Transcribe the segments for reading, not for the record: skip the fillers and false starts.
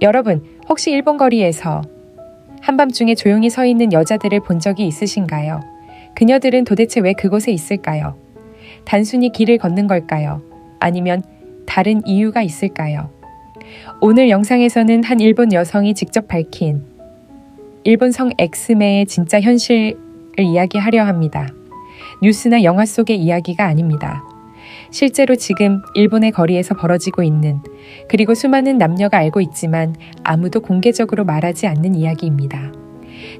여러분, 혹시 일본 거리에서 한밤중에 조용히 서 있는 여자들을 본 적이 있으신가요? 그녀들은 도대체 왜 그곳에 있을까요? 단순히 길을 걷는 걸까요? 아니면 다른 이유가 있을까요? 오늘 영상에서는 한 일본 여성이 직접 밝힌 일본 성 엑스매의 진짜 현실을 이야기하려 합니다. 뉴스나 영화 속의 이야기가 아닙니다. 실제로 지금 일본의 거리에서 벌어지고 있는, 그리고 수많은 남녀가 알고 있지만 아무도 공개적으로 말하지 않는 이야기입니다.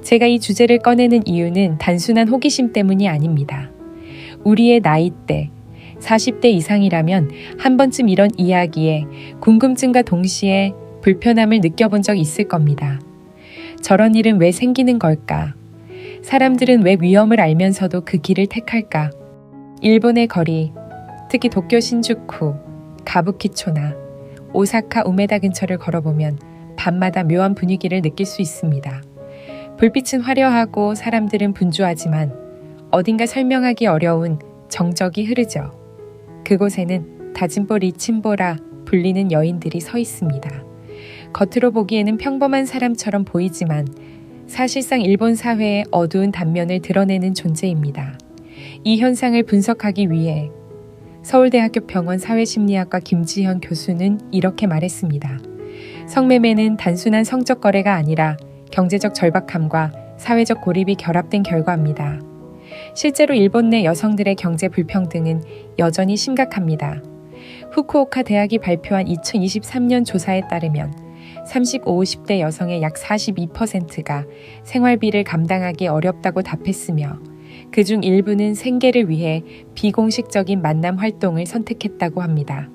제가 이 주제를 꺼내는 이유는 단순한 호기심 때문이 아닙니다. 우리의 나이대, 40대 이상이라면 한 번쯤 이런 이야기에 궁금증과 동시에 불편함을 느껴본 적 있을 겁니다. 저런 일은 왜 생기는 걸까? 사람들은 왜 위험을 알면서도 그 길을 택할까? 일본의 거리, 특히 도쿄 신주쿠, 가부키초나 오사카 우메다 근처를 걸어보면 밤마다 묘한 분위기를 느낄 수 있습니다. 불빛은 화려하고 사람들은 분주하지만 어딘가 설명하기 어려운 정적이 흐르죠. 그곳에는 다진보 리친보라 불리는 여인들이 서 있습니다. 겉으로 보기에는 평범한 사람처럼 보이지만 사실상 일본 사회의 어두운 단면을 드러내는 존재입니다. 이 현상을 분석하기 위해 서울대학교 병원 사회심리학과 김지현 교수는 이렇게 말했습니다. 성매매는 단순한 성적 거래가 아니라 경제적 절박함과 사회적 고립이 결합된 결과입니다. 실제로 일본 내 여성들의 경제 불평등은 여전히 심각합니다. 후쿠오카 대학이 발표한 2023년 조사에 따르면 35, 50대 여성의 약 42%가 생활비를 감당하기 어렵다고 답했으며 그중 일부는 생계를 위해 비공식적인 만남 활동을 선택했다고 합니다.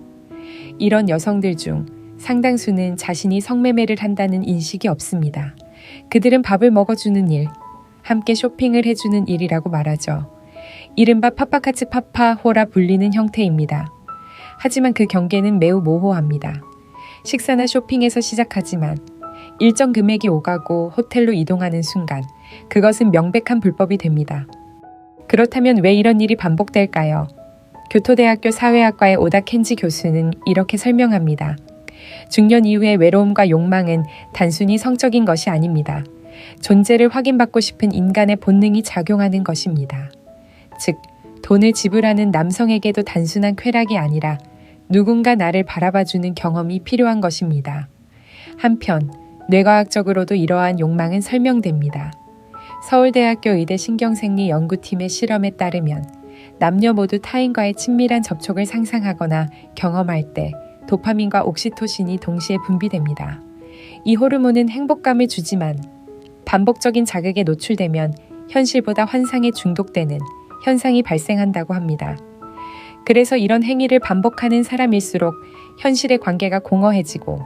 이런 여성들 중 상당수는 자신이 성매매를 한다는 인식이 없습니다. 그들은 밥을 먹어주는 일, 함께 쇼핑을 해주는 일이라고 말하죠. 이른바 파파카츠 파파호라 불리는 형태입니다. 하지만 그 경계는 매우 모호합니다. 식사나 쇼핑에서 시작하지만 일정 금액이 오가고 호텔로 이동하는 순간 그것은 명백한 불법이 됩니다. 그렇다면 왜 이런 일이 반복될까요? 교토대학교 사회학과의 오다 켄지 교수는 이렇게 설명합니다. 중년 이후의 외로움과 욕망은 단순히 성적인 것이 아닙니다. 존재를 확인받고 싶은 인간의 본능이 작용하는 것입니다. 즉, 돈을 지불하는 남성에게도 단순한 쾌락이 아니라 누군가 나를 바라봐주는 경험이 필요한 것입니다. 한편, 뇌과학적으로도 이러한 욕망은 설명됩니다. 서울대학교 의대 신경생리 연구팀의 실험에 따르면 남녀 모두 타인과의 친밀한 접촉을 상상하거나 경험할 때 도파민과 옥시토신이 동시에 분비됩니다. 이 호르몬은 행복감을 주지만 반복적인 자극에 노출되면 현실보다 환상에 중독되는 현상이 발생한다고 합니다. 그래서 이런 행위를 반복하는 사람일수록 현실의 관계가 공허해지고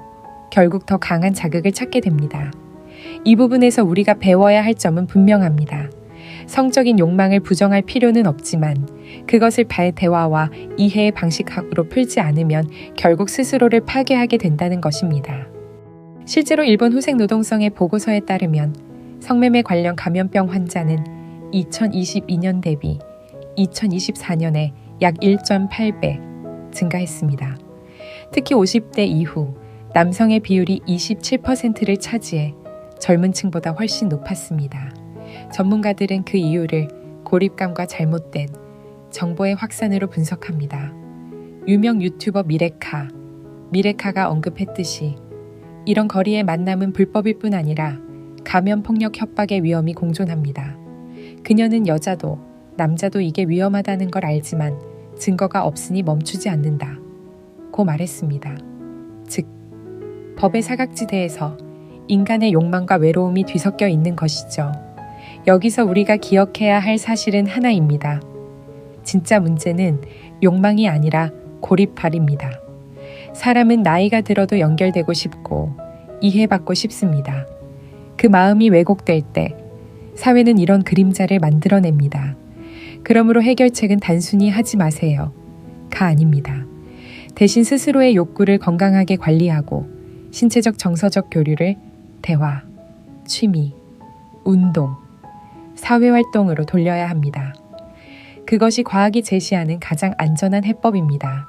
결국 더 강한 자극을 찾게 됩니다. 이 부분에서 우리가 배워야 할 점은 분명합니다. 성적인 욕망을 부정할 필요는 없지만 그것을 대화와 이해의 방식으로 풀지 않으면 결국 스스로를 파괴하게 된다는 것입니다. 실제로 일본 후생노동성의 보고서에 따르면 성매매 관련 감염병 환자는 2022년 대비 2024년에 약 1.8배 증가했습니다. 특히 50대 이후 남성의 비율이 27%를 차지해 젊은 층보다 훨씬 높았습니다. 전문가들은 그 이유를 고립감과 잘못된 정보의 확산으로 분석합니다. 유명 유튜버 미레카가 언급했듯이 이런 거리의 만남은 불법일 뿐 아니라 감염 폭력 협박의 위험이 공존합니다. 그녀는 여자도 남자도 이게 위험하다는 걸 알지만 증거가 없으니 멈추지 않는다 고 말했습니다. 즉, 법의 사각지대에서 인간의 욕망과 외로움이 뒤섞여 있는 것이죠. 여기서 우리가 기억해야 할 사실은 하나입니다. 진짜 문제는 욕망이 아니라 고립발입니다. 사람은 나이가 들어도 연결되고 싶고 이해받고 싶습니다. 그 마음이 왜곡될 때 사회는 이런 그림자를 만들어냅니다. 그러므로 해결책은 단순히 하지 마세요가 아닙니다. 대신 스스로의 욕구를 건강하게 관리하고 신체적 정서적 교류를 대화, 취미, 운동, 사회활동으로 돌려야 합니다. 그것이 과학이 제시하는 가장 안전한 해법입니다.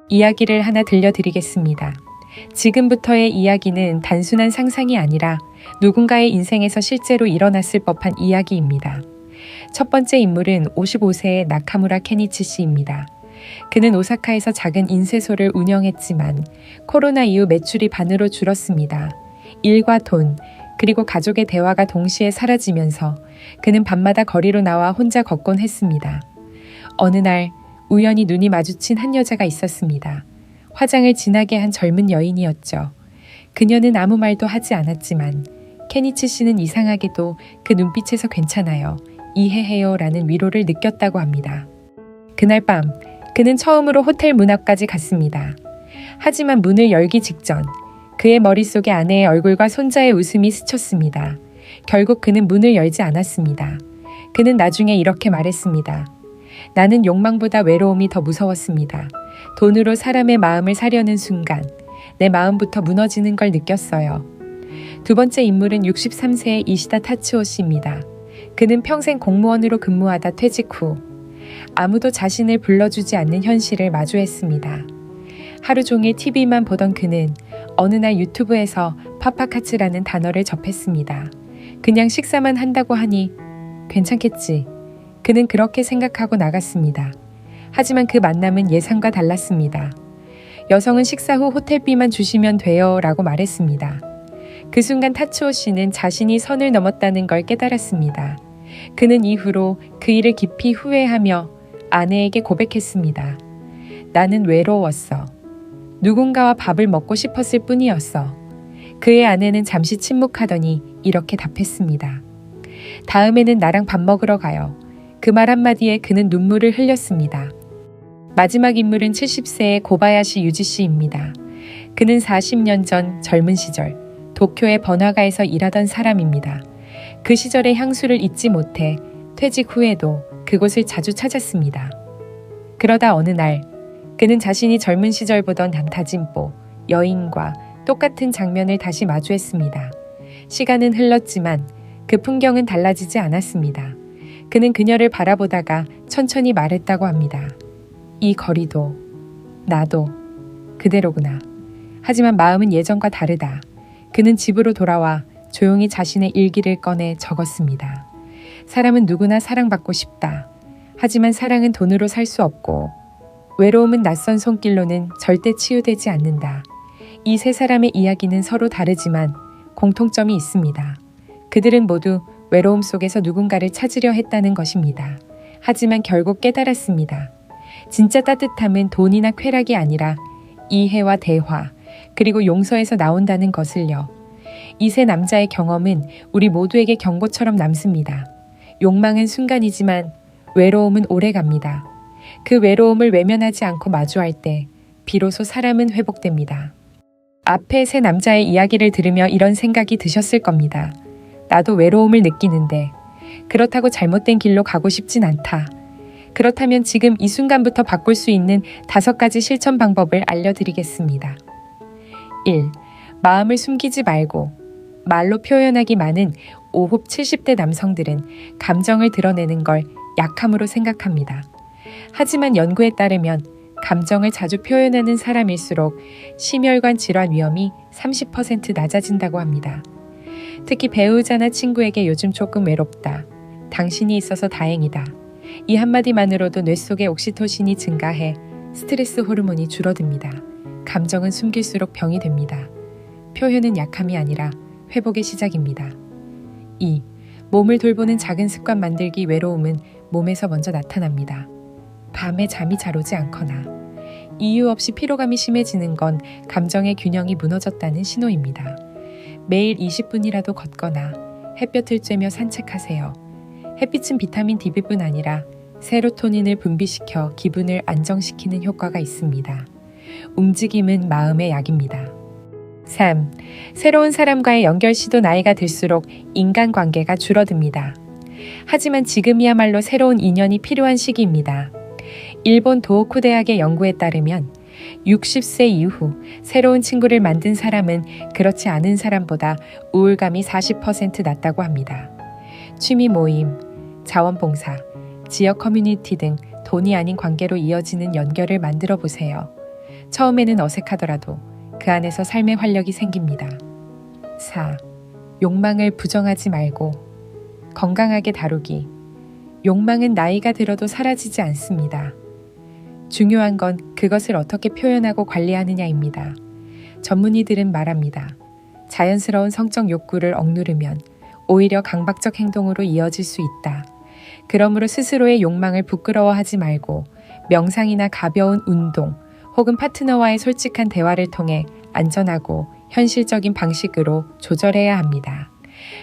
이야기를 하나 들려드리겠습니다. 지금부터의 이야기는 단순한 상상이 아니라 누군가의 인생에서 실제로 일어났을 법한 이야기입니다. 첫 번째 인물은 55세의 나카무라 케니치 씨입니다. 그는 오사카에서 작은 인쇄소를 운영했지만 코로나 이후 매출이 반으로 줄었습니다. 일과 돈, 그리고 가족의 대화가 동시에 사라지면서 그는 밤마다 거리로 나와 혼자 걷곤 했습니다. 어느 날 우연히 눈이 마주친 한 여자가 있었습니다. 화장을 진하게 한 젊은 여인이었죠. 그녀는 아무 말도 하지 않았지만 케니치 씨는 이상하게도 그 눈빛에서 괜찮아요, 이해해요 라는 위로를 느꼈다고 합니다. 그날 밤 그는 처음으로 호텔 문 앞까지 갔습니다. 하지만 문을 열기 직전 그의 머릿속에 아내의 얼굴과 손자의 웃음이 스쳤습니다. 결국 그는 문을 열지 않았습니다. 그는 나중에 이렇게 말했습니다. 나는 욕망보다 외로움이 더 무서웠습니다. 돈으로 사람의 마음을 사려는 순간 내 마음부터 무너지는 걸 느꼈어요. 두 번째 인물은 63세의 이시다 타츠오 씨입니다. 그는 평생 공무원으로 근무하다 퇴직 후 아무도 자신을 불러주지 않는 현실을 마주했습니다. 하루 종일 TV만 보던 그는 어느 날 유튜브에서 파파카츠라는 단어를 접했습니다. 그냥 식사만 한다고 하니 괜찮겠지. 그는 그렇게 생각하고 나갔습니다. 하지만 그 만남은 예상과 달랐습니다. 여성은 식사 후 호텔비만 주시면 돼요 라고 말했습니다. 그 순간 타츠오 씨는 자신이 선을 넘었다는 걸 깨달았습니다. 그는 이후로 그 일을 깊이 후회하며 아내에게 고백했습니다. 나는 외로웠어. 누군가와 밥을 먹고 싶었을 뿐이었어. 그의 아내는 잠시 침묵하더니 이렇게 답했습니다. 다음에는 나랑 밥 먹으러 가요. 그 말 한마디에 그는 눈물을 흘렸습니다. 마지막 인물은 70세의 고바야시 유지 씨입니다. 그는 40년 전 젊은 시절 도쿄의 번화가에서 일하던 사람입니다. 그 시절의 향수를 잊지 못해 퇴직 후에도 그곳을 자주 찾았습니다. 그러다 어느 날 그는 자신이 젊은 시절 보던 남타진보 여인과 똑같은 장면을 다시 마주했습니다. 시간은 흘렀지만 그 풍경은 달라지지 않았습니다. 그는 그녀를 바라보다가 천천히 말했다고 합니다. 이 거리도 나도 그대로구나. 하지만 마음은 예전과 다르다. 그는 집으로 돌아와 조용히 자신의 일기를 꺼내 적었습니다. 사람은 누구나 사랑받고 싶다. 하지만 사랑은 돈으로 살 수 없고 외로움은 낯선 손길로는 절대 치유되지 않는다. 이 세 사람의 이야기는 서로 다르지만 공통점이 있습니다. 그들은 모두 외로움 속에서 누군가를 찾으려 했다는 것입니다. 하지만 결국 깨달았습니다. 진짜 따뜻함은 돈이나 쾌락이 아니라 이해와 대화, 그리고 용서에서 나온다는 것을요. 이 세 남자의 경험은 우리 모두에게 경고처럼 남습니다. 욕망은 순간이지만 외로움은 오래갑니다. 그 외로움을 외면하지 않고 마주할 때 비로소 사람은 회복됩니다. 앞에 세 남자의 이야기를 들으며 이런 생각이 드셨을 겁니다. 나도 외로움을 느끼는데 그렇다고 잘못된 길로 가고 싶진 않다. 그렇다면 지금 이 순간부터 바꿀 수 있는 5가지 실천 방법을 알려드리겠습니다. 1. 마음을 숨기지 말고. 말로 표현하기 많은 50, 70대 남성들은 감정을 드러내는 걸 약함으로 생각합니다. 하지만 연구에 따르면 감정을 자주 표현하는 사람일수록 심혈관 질환 위험이 30% 낮아진다고 합니다. 특히 배우자나 친구에게 요즘 조금 외롭다. 당신이 있어서 다행이다. 이 한마디만으로도 뇌 속의 옥시토신이 증가해 스트레스 호르몬이 줄어듭니다. 감정은 숨길수록 병이 됩니다. 표현은 약함이 아니라 회복의 시작입니다. 2. 몸을 돌보는 작은 습관 만들기. 외로움은 몸에서 먼저 나타납니다. 밤에 잠이 잘 오지 않거나 이유 없이 피로감이 심해지는 건 감정의 균형이 무너졌다는 신호입니다. 매일 20분이라도 걷거나 햇볕을 쬐며 산책하세요. 햇빛은 비타민 D뿐 아니라 세로토닌을 분비시켜 기분을 안정시키는 효과가 있습니다. 움직임은 마음의 약입니다. 3. 새로운 사람과의 연결 시도. 나이가 들수록 인간관계가 줄어듭니다. 하지만 지금이야말로 새로운 인연이 필요한 시기입니다. 일본 도호쿠 대학의 연구에 따르면 60세 이후 새로운 친구를 만든 사람은 그렇지 않은 사람보다 우울감이 40% 낮다고 합니다. 취미 모임, 자원봉사, 지역 커뮤니티 등 돈이 아닌 관계로 이어지는 연결을 만들어 보세요. 처음에는 어색하더라도 그 안에서 삶의 활력이 생깁니다. 4. 욕망을 부정하지 말고 건강하게 다루기. 욕망은 나이가 들어도 사라지지 않습니다. 중요한 건 그것을 어떻게 표현하고 관리하느냐입니다. 전문의들은 말합니다. 자연스러운 성적 욕구를 억누르면 오히려 강박적 행동으로 이어질 수 있다. 그러므로 스스로의 욕망을 부끄러워하지 말고 명상이나 가벼운 운동 혹은 파트너와의 솔직한 대화를 통해 안전하고 현실적인 방식으로 조절해야 합니다.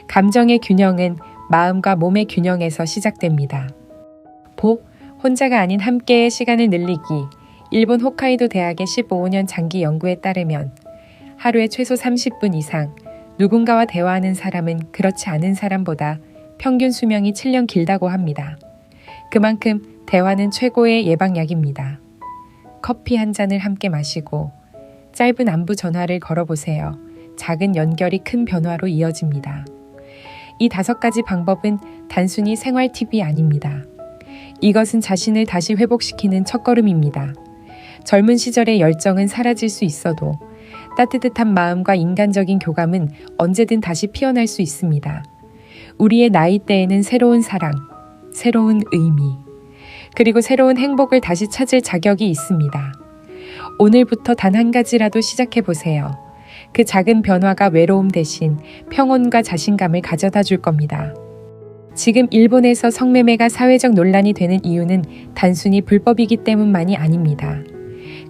감정의 균형은 마음과 몸의 균형에서 시작됩니다. 혼자가 아닌 함께의 시간을 늘리기. 일본 홋카이도 대학의 15년 장기 연구에 따르면 하루에 최소 30분 이상 누군가와 대화하는 사람은 그렇지 않은 사람보다 평균 수명이 7년 길다고 합니다. 그만큼 대화는 최고의 예방약입니다. 커피 한 잔을 함께 마시고 짧은 안부 전화를 걸어보세요. 작은 연결이 큰 변화로 이어집니다. 이 5가지 방법은 단순히 생활 팁이 아닙니다. 이것은 자신을 다시 회복시키는 첫걸음입니다. 젊은 시절의 열정은 사라질 수 있어도 따뜻한 마음과 인간적인 교감은 언제든 다시 피어날 수 있습니다. 우리의 나이대에는 새로운 사랑, 새로운 의미, 그리고 새로운 행복을 다시 찾을 자격이 있습니다. 오늘부터 단 한 가지라도 시작해보세요. 그 작은 변화가 외로움 대신 평온과 자신감을 가져다 줄 겁니다. 지금 일본에서 성매매가 사회적 논란이 되는 이유는 단순히 불법이기 때문만이 아닙니다.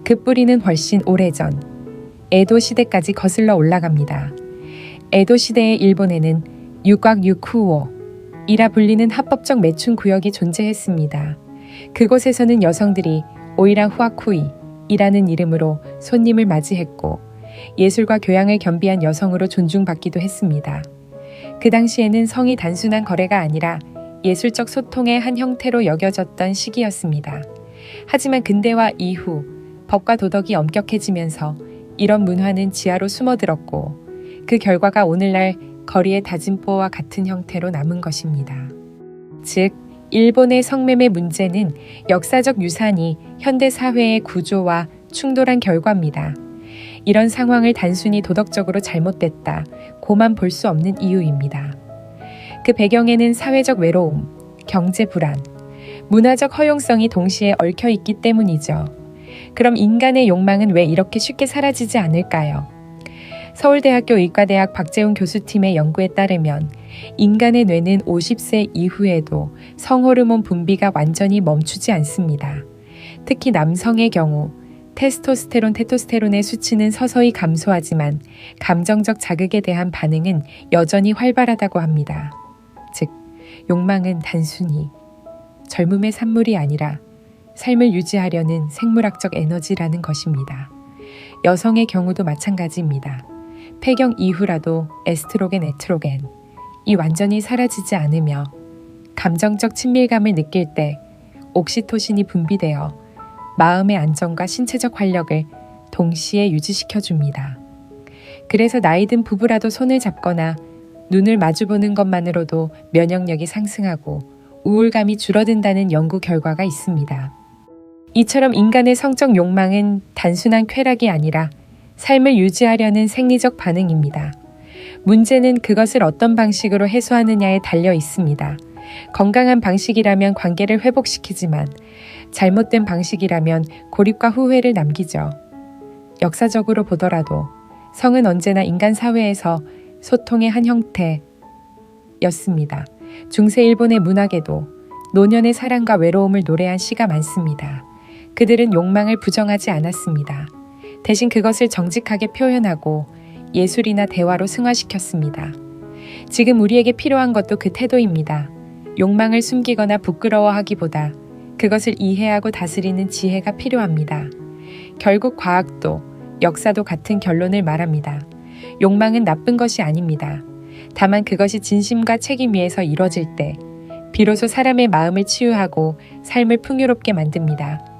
그 뿌리는 훨씬 오래전 에도 시대까지 거슬러 올라갑니다. 에도 시대의 일본에는 유곽유쿠오이라 불리는 합법적 매춘 구역이 존재했습니다. 그곳에서는 여성들이 오이랑 후아쿠이이라는 이름으로 손님을 맞이했고 예술과 교양을 겸비한 여성으로 존중받기도 했습니다. 그 당시에는 성이 단순한 거래가 아니라 예술적 소통의 한 형태로 여겨졌던 시기였습니다. 하지만 근대화 이후 법과 도덕이 엄격해지면서 이런 문화는 지하로 숨어들었고 그 결과가 오늘날 거리의 다짐보와 같은 형태로 남은 것입니다. 즉, 일본의 성매매 문제는 역사적 유산이 현대 사회의 구조와 충돌한 결과입니다. 이런 상황을 단순히 도덕적으로 잘못됐다고만 볼 수 없는 이유입니다. 그 배경에는 사회적 외로움, 경제 불안, 문화적 허용성이 동시에 얽혀 있기 때문이죠. 그럼 인간의 욕망은 왜 이렇게 쉽게 사라지지 않을까요? 서울대학교 의과대학 박재훈 교수팀의 연구에 따르면 인간의 뇌는 50세 이후에도 성호르몬 분비가 완전히 멈추지 않습니다. 특히 남성의 경우 테스토스테론, 테토스테론의 수치는 서서히 감소하지만 감정적 자극에 대한 반응은 여전히 활발하다고 합니다. 즉, 욕망은 단순히 젊음의 산물이 아니라 삶을 유지하려는 생물학적 에너지라는 것입니다. 여성의 경우도 마찬가지입니다. 폐경 이후라도 에스트로겐, 에트로겐이 완전히 사라지지 않으며 감정적 친밀감을 느낄 때 옥시토신이 분비되어 마음의 안정과 신체적 활력을 동시에 유지시켜줍니다. 그래서 나이든 부부라도 손을 잡거나 눈을 마주보는 것만으로도 면역력이 상승하고 우울감이 줄어든다는 연구 결과가 있습니다. 이처럼 인간의 성적 욕망은 단순한 쾌락이 아니라 삶을 유지하려는 생리적 반응입니다. 문제는 그것을 어떤 방식으로 해소하느냐에 달려 있습니다. 건강한 방식이라면 관계를 회복시키지만 잘못된 방식이라면 고립과 후회를 남기죠. 역사적으로 보더라도 성은 언제나 인간 사회에서 소통의 한 형태였습니다. 중세 일본의 문학에도 노년의 사랑과 외로움을 노래한 시가 많습니다. 그들은 욕망을 부정하지 않았습니다. 대신 그것을 정직하게 표현하고 예술이나 대화로 승화시켰습니다. 지금 우리에게 필요한 것도 그 태도입니다. 욕망을 숨기거나 부끄러워하기보다 그것을 이해하고 다스리는 지혜가 필요합니다. 결국 과학도 역사도 같은 결론을 말합니다. 욕망은 나쁜 것이 아닙니다. 다만 그것이 진심과 책임 위에서 이루어질 때 비로소 사람의 마음을 치유하고 삶을 풍요롭게 만듭니다.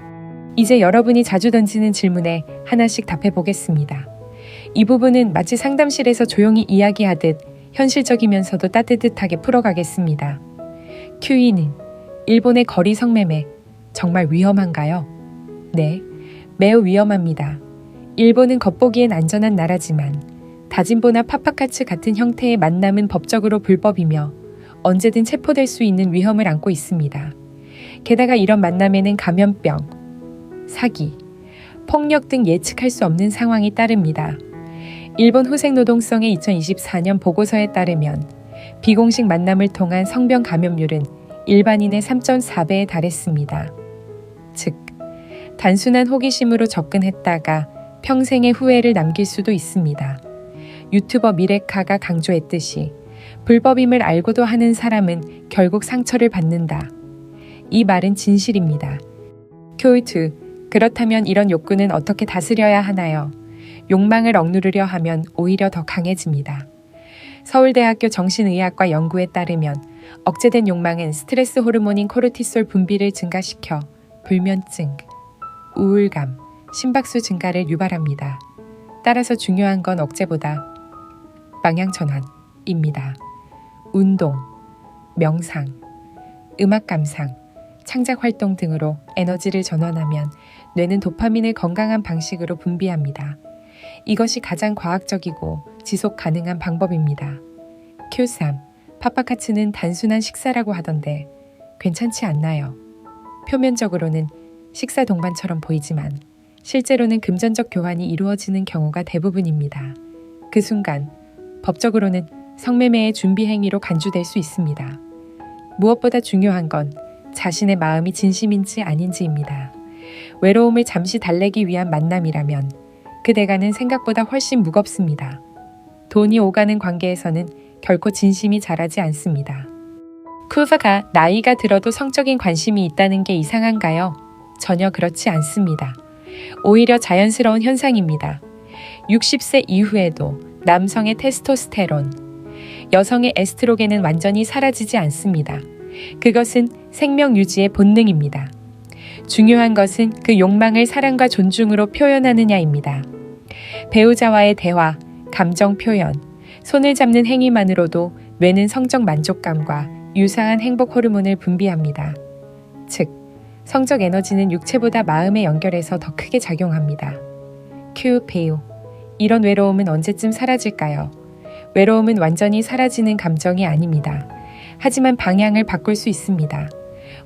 이제 여러분이 자주 던지는 질문에 하나씩 답해 보겠습니다. 이 부분은 마치 상담실에서 조용히 이야기하듯 현실적이면서도 따뜻하게 풀어가겠습니다. Q2는 일본의 거리 성매매 정말 위험한가요? 네, 매우 위험합니다. 일본은 겉보기엔 안전한 나라지만 다진보나 파파카츠 같은 형태의 만남은 법적으로 불법이며 언제든 체포될 수 있는 위험을 안고 있습니다. 게다가 이런 만남에는 감염병, 사기, 폭력 등 예측할 수 없는 상황이 따릅니다. 일본 후생노동성의 2024년 보고서에 따르면 비공식 만남을 통한 성병 감염률은 일반인의 3.4배에 달했습니다. 즉, 단순한 호기심으로 접근했다가 평생의 후회를 남길 수도 있습니다. 유튜버 미레카가 강조했듯이 불법임을 알고도 하는 사람은 결국 상처를 받는다. 이 말은 진실입니다. 큐2. 그렇다면 이런 욕구는 어떻게 다스려야 하나요? 욕망을 억누르려 하면 오히려 더 강해집니다. 서울대학교 정신의학과 연구에 따르면 억제된 욕망은 스트레스 호르몬인 코르티솔 분비를 증가시켜 불면증, 우울감, 심박수 증가를 유발합니다. 따라서 중요한 건 억제보다 방향전환입니다. 운동, 명상, 음악 감상, 창작 활동 등으로 에너지를 전환하면 뇌는 도파민을 건강한 방식으로 분비합니다. 이것이 가장 과학적이고 지속 가능한 방법입니다. Q3. 파파카츠는 단순한 식사라고 하던데 괜찮지 않나요? 표면적으로는 식사 동반처럼 보이지만 실제로는 금전적 교환이 이루어지는 경우가 대부분입니다. 그 순간 법적으로는 성매매의 준비 행위로 간주될 수 있습니다. 무엇보다 중요한 건 자신의 마음이 진심인지 아닌지입니다. 외로움을 잠시 달래기 위한 만남이라면 그 대가는 생각보다 훨씬 무겁습니다. 돈이 오가는 관계에서는 결코 진심이 자라지 않습니다. 쿠바가 나이가 들어도 성적인 관심이 있다는 게 이상한가요? 전혀 그렇지 않습니다. 오히려 자연스러운 현상입니다. 60세 이후에도 남성의 테스토스테론, 여성의 에스트로겐은 완전히 사라지지 않습니다. 그것은 생명 유지의 본능입니다. 중요한 것은 그 욕망을 사랑과 존중으로 표현하느냐입니다. 배우자와의 대화, 감정 표현, 손을 잡는 행위만으로도 뇌는 성적 만족감과 유사한 행복 호르몬을 분비합니다. 즉, 성적 에너지는 육체보다 마음에 연결해서 더 크게 작용합니다. 큐 배우. 이런 외로움은 언제쯤 사라질까요? 외로움은 완전히 사라지는 감정이 아닙니다. 하지만 방향을 바꿀 수 있습니다.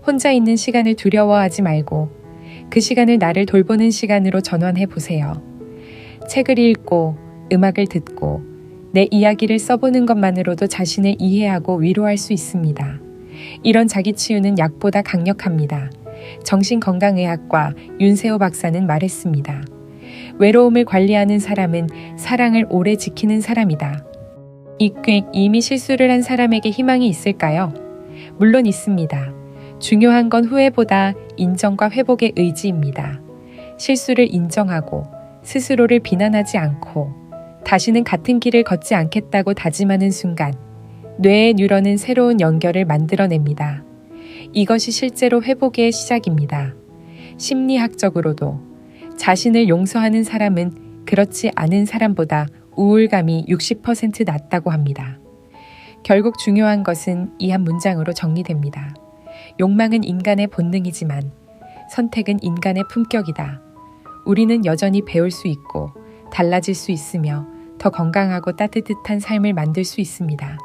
혼자 있는 시간을 두려워하지 말고 그 시간을 나를 돌보는 시간으로 전환해 보세요. 책을 읽고 음악을 듣고 내 이야기를 써보는 것만으로도 자신을 이해하고 위로할 수 있습니다. 이런 자기치유는 약보다 강력합니다. 정신건강의학과 윤세호 박사는 말했습니다. 외로움을 관리하는 사람은 사랑을 오래 지키는 사람이다. 이미 실수를 한 사람에게 희망이 있을까요? 물론 있습니다. 중요한 건 후회보다 인정과 회복의 의지입니다. 실수를 인정하고 스스로를 비난하지 않고 다시는 같은 길을 걷지 않겠다고 다짐하는 순간 뇌의 뉴런은 새로운 연결을 만들어냅니다. 이것이 실제로 회복의 시작입니다. 심리학적으로도 자신을 용서하는 사람은 그렇지 않은 사람보다 우울감이 60% 낮다고 합니다. 결국 중요한 것은 이 한 문장으로 정리됩니다. 욕망은 인간의 본능이지만 선택은 인간의 품격이다. 우리는 여전히 배울 수 있고 달라질 수 있으며 더 건강하고 따뜻한 삶을 만들 수 있습니다.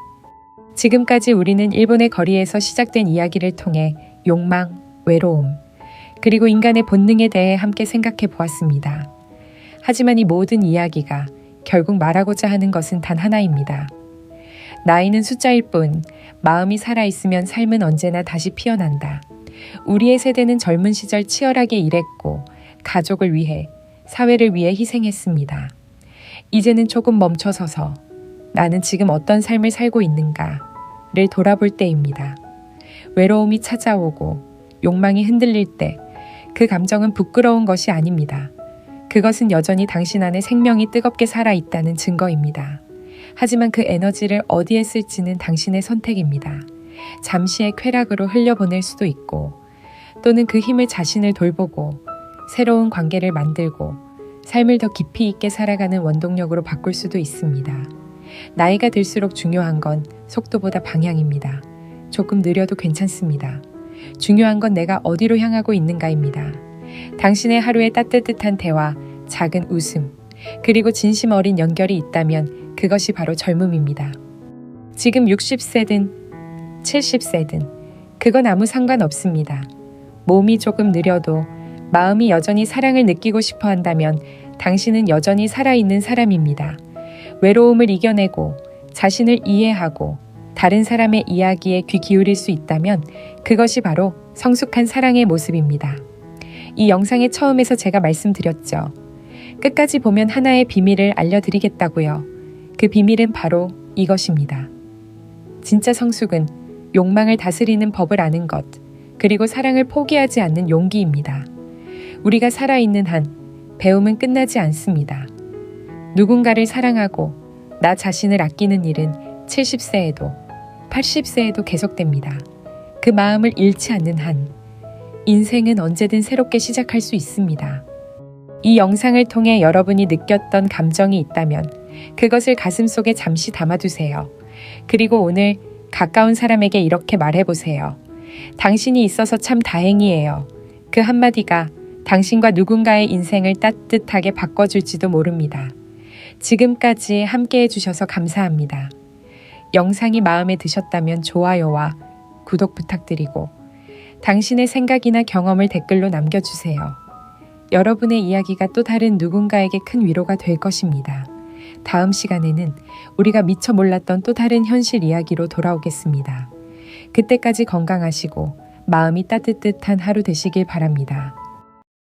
지금까지 우리는 일본의 거리에서 시작된 이야기를 통해 욕망, 외로움, 그리고 인간의 본능에 대해 함께 생각해 보았습니다. 하지만 이 모든 이야기가 결국 말하고자 하는 것은 단 하나입니다. 나이는 숫자일 뿐 마음이 살아있으면 삶은 언제나 다시 피어난다. 우리의 세대는 젊은 시절 치열하게 일했고 가족을 위해, 사회를 위해 희생했습니다. 이제는 조금 멈춰서서 나는 지금 어떤 삶을 살고 있는가를 돌아볼 때입니다. 외로움이 찾아오고 욕망이 흔들릴 때 그 감정은 부끄러운 것이 아닙니다. 그것은 여전히 당신 안에 생명이 뜨겁게 살아있다는 증거입니다. 하지만 그 에너지를 어디에 쓸지는 당신의 선택입니다. 잠시의 쾌락으로 흘려보낼 수도 있고 또는 그 힘을 자신을 돌보고 새로운 관계를 만들고 삶을 더 깊이 있게 살아가는 원동력으로 바꿀 수도 있습니다. 나이가 들수록 중요한 건 속도보다 방향입니다. 조금 느려도 괜찮습니다. 중요한 건 내가 어디로 향하고 있는가입니다. 당신의 하루의 따뜻한 대화, 작은 웃음, 그리고 진심 어린 연결이 있다면 그것이 바로 젊음입니다. 지금 60세든 70세든 그건 아무 상관없습니다. 몸이 조금 느려도 마음이 여전히 사랑을 느끼고 싶어 한다면 당신은 여전히 살아있는 사람입니다. 외로움을 이겨내고 자신을 이해하고 다른 사람의 이야기에 귀 기울일 수 있다면 그것이 바로 성숙한 사랑의 모습입니다. 이 영상의 처음에서 제가 말씀드렸죠. 끝까지 보면 하나의 비밀을 알려드리겠다고요. 그 비밀은 바로 이것입니다. 진짜 성숙은 욕망을 다스리는 법을 아는 것, 그리고 사랑을 포기하지 않는 용기입니다. 우리가 살아있는 한 배움은 끝나지 않습니다. 누군가를 사랑하고 나 자신을 아끼는 일은 70세에도 80세에도 계속됩니다. 그 마음을 잃지 않는 한 인생은 언제든 새롭게 시작할 수 있습니다. 이 영상을 통해 여러분이 느꼈던 감정이 있다면 그것을 가슴속에 잠시 담아두세요. 그리고 오늘 가까운 사람에게 이렇게 말해보세요. 당신이 있어서 참 다행이에요. 그 한마디가 당신과 누군가의 인생을 따뜻하게 바꿔줄지도 모릅니다. 지금까지 함께 해주셔서 감사합니다. 영상이 마음에 드셨다면 좋아요와 구독 부탁드리고 당신의 생각이나 경험을 댓글로 남겨주세요. 여러분의 이야기가 또 다른 누군가에게 큰 위로가 될 것입니다. 다음 시간에는 우리가 미처 몰랐던 또 다른 현실 이야기로 돌아오겠습니다. 그때까지 건강하시고 마음이 따뜻한 하루 되시길 바랍니다.